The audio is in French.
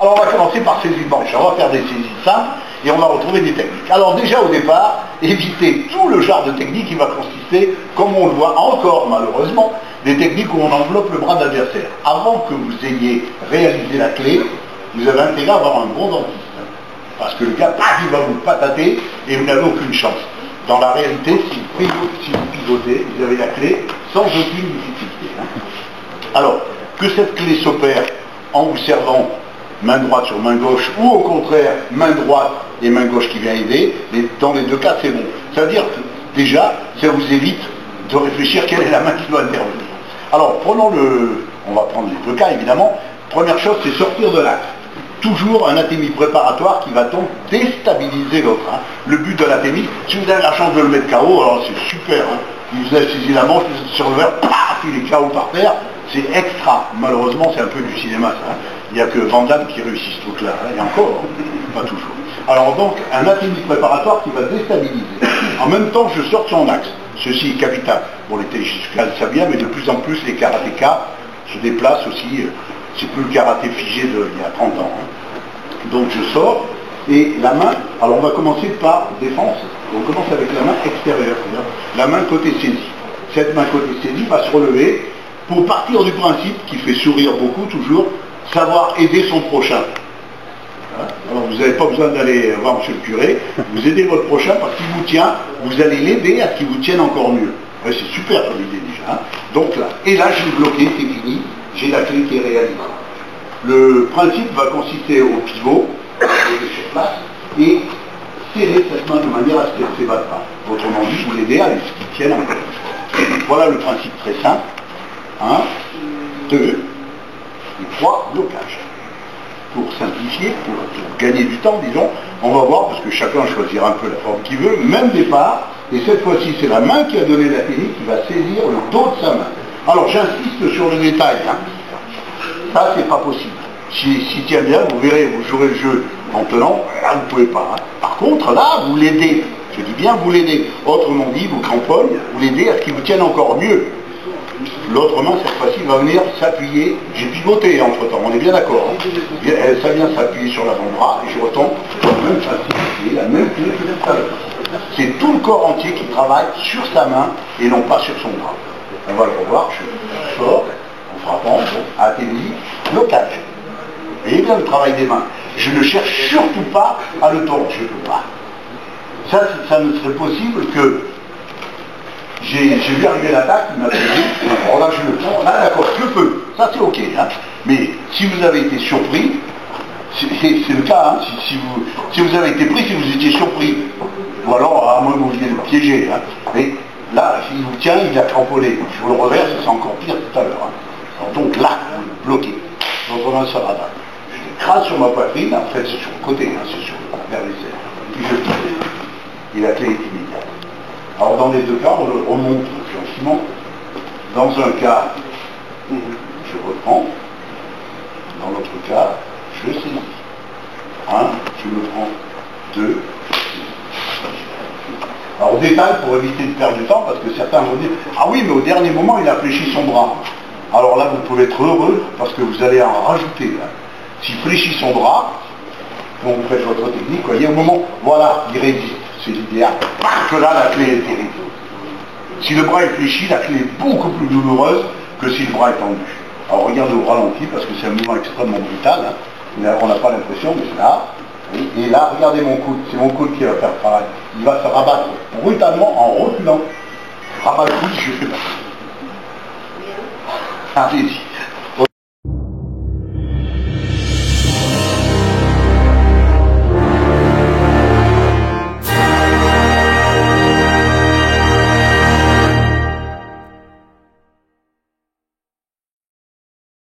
Alors on va commencer par saisie de manche. On va faire des saisies simples et on va retrouver des techniques. Alors déjà au départ, évitez tout le genre de technique qui va consister, comme on le voit encore malheureusement, des techniques où on enveloppe le bras de l'adversaire. Avant que vous ayez réalisé la clé, vous avez intérêt à avoir un bon dentiste. Parce que le gars, il va vous patater et vous n'avez aucune chance. Dans la réalité, si vous pivotez, vous avez la clé sans aucune difficulté. Alors, que cette clé s'opère en vous servant main droite sur main gauche, ou au contraire, main droite et main gauche qui vient aider, dans les deux cas, c'est bon. C'est-à-dire que déjà, ça vous évite de réfléchir quelle est la main qui doit intervenir. Alors, on va prendre les deux cas évidemment. Première chose, c'est sortir de l'axe. Toujours un athémie préparatoire qui va donc déstabiliser l'autre. Le but de l'athémie, si vous avez la chance de le mettre KO, alors c'est super. Vous avez saisi la manche, vous êtes sur le verre, paf, il est KO par terre, c'est extra. Malheureusement, c'est un peu du cinéma ça. Il n'y a que Van Damme qui réussit ce truc-là, et encore, pas toujours. Alors donc, un athémie préparatoire qui va déstabiliser. En même temps, je sors de son axe. Ceci est capital. Bon, les téléchiscales, ça vient, mais de plus en plus, les karatékas se déplacent aussi. C'est plus le karaté figé d'il y a 30 ans. Donc je sors, et la main, alors on va commencer par défense. On commence avec la main extérieure, la main côté saisie. Cette main côté saisie va se relever pour partir du principe, qui fait sourire beaucoup toujours, savoir aider son prochain. Alors vous n'avez pas besoin d'aller voir monsieur le curé, vous aidez votre prochain parce qu'il vous tient, vous allez l'aider à ce qu'il vous tienne encore mieux. Ouais, c'est super comme idée déjà. Donc là, et là je vais bloquer, c'est fini, j'ai la clé qui est réalisée. Le principe va consister au pivot, sur place, et serrer cette main de manière à ce qu'elle ne s'évade pas. Autrement dit, vous l'aidez à ce qu'il tienne encore. Voilà le principe très simple. 1, 2 et 3 blocages. Pour simplifier, pour gagner du temps, disons, on va voir, parce que chacun choisira un peu la forme qu'il veut, même départ, et cette fois-ci c'est la main qui a donné la technique qui va saisir le dos de sa main. Alors j'insiste sur le détail, ça c'est pas possible. Si tient bien, vous verrez, vous jouerez le jeu en tenant, là vous ne pouvez pas. Par contre, là, vous l'aidez. Je dis bien vous l'aidez. Autrement dit, vous cramponne, vous l'aidez à ce qu'il vous tienne encore mieux. L'autre main, cette fois-ci, va venir s'appuyer. J'ai pivoté entre-temps, on est bien d'accord. Ça vient s'appuyer sur l'avant-bras et je retombe sur le même principe, la même clé que tout à l'heure. C'est tout le corps entier qui travaille sur sa main et non pas sur son bras. On va le revoir, je sors en frappant, athénie, blocage. Vous voyez bien le travail des mains. Je ne cherche surtout pas à le tordre, je ne peux pas. Ça ne serait possible que j'ai vu arriver l'attaque, il m'a fait alors là je le prends, là d'accord, je peux, ça c'est ok. Mais si vous avez été surpris, c'est le cas, si vous avez été pris, si vous étiez surpris, ou alors à moins que vous vouliez le piéger. Mais là, il vous tient, il a cramponné. Je vous le reverse, c'est encore pire tout à l'heure. Donc là, vous le bloquez. Votre main sera là. Je l'écrase sur ma poitrine, en fait c'est sur le côté, c'est sur vers les airs. Puis je tire. Et la clé est immédiate. Alors dans les deux cas, on le remonte gentiment. Dans un cas, je reprends. Dans l'autre cas, je saisis. 1, je me prends. 2. Alors au détail, pour éviter de perdre du temps, parce que certains vont dire « Ah oui, mais au dernier moment, il a fléchi son bras. » Alors là, vous pouvez être heureux, parce que vous allez en rajouter. S'il fléchit son bras, quand vous faites votre technique, voyez, au moment, voilà, il résiste. C'est l'idéal. Parce que là, la clé est terrible. Si le bras est fléchi, la clé est beaucoup plus douloureuse que si le bras est tendu. Alors regardez au ralenti, parce que c'est un mouvement extrêmement brutal. On n'a pas l'impression, mais c'est là. Et là, regardez mon coude. C'est mon coude qui va faire le travail. Il va se rabattre brutalement en reculant. Rabat le coude, je fais pas. Allez-y.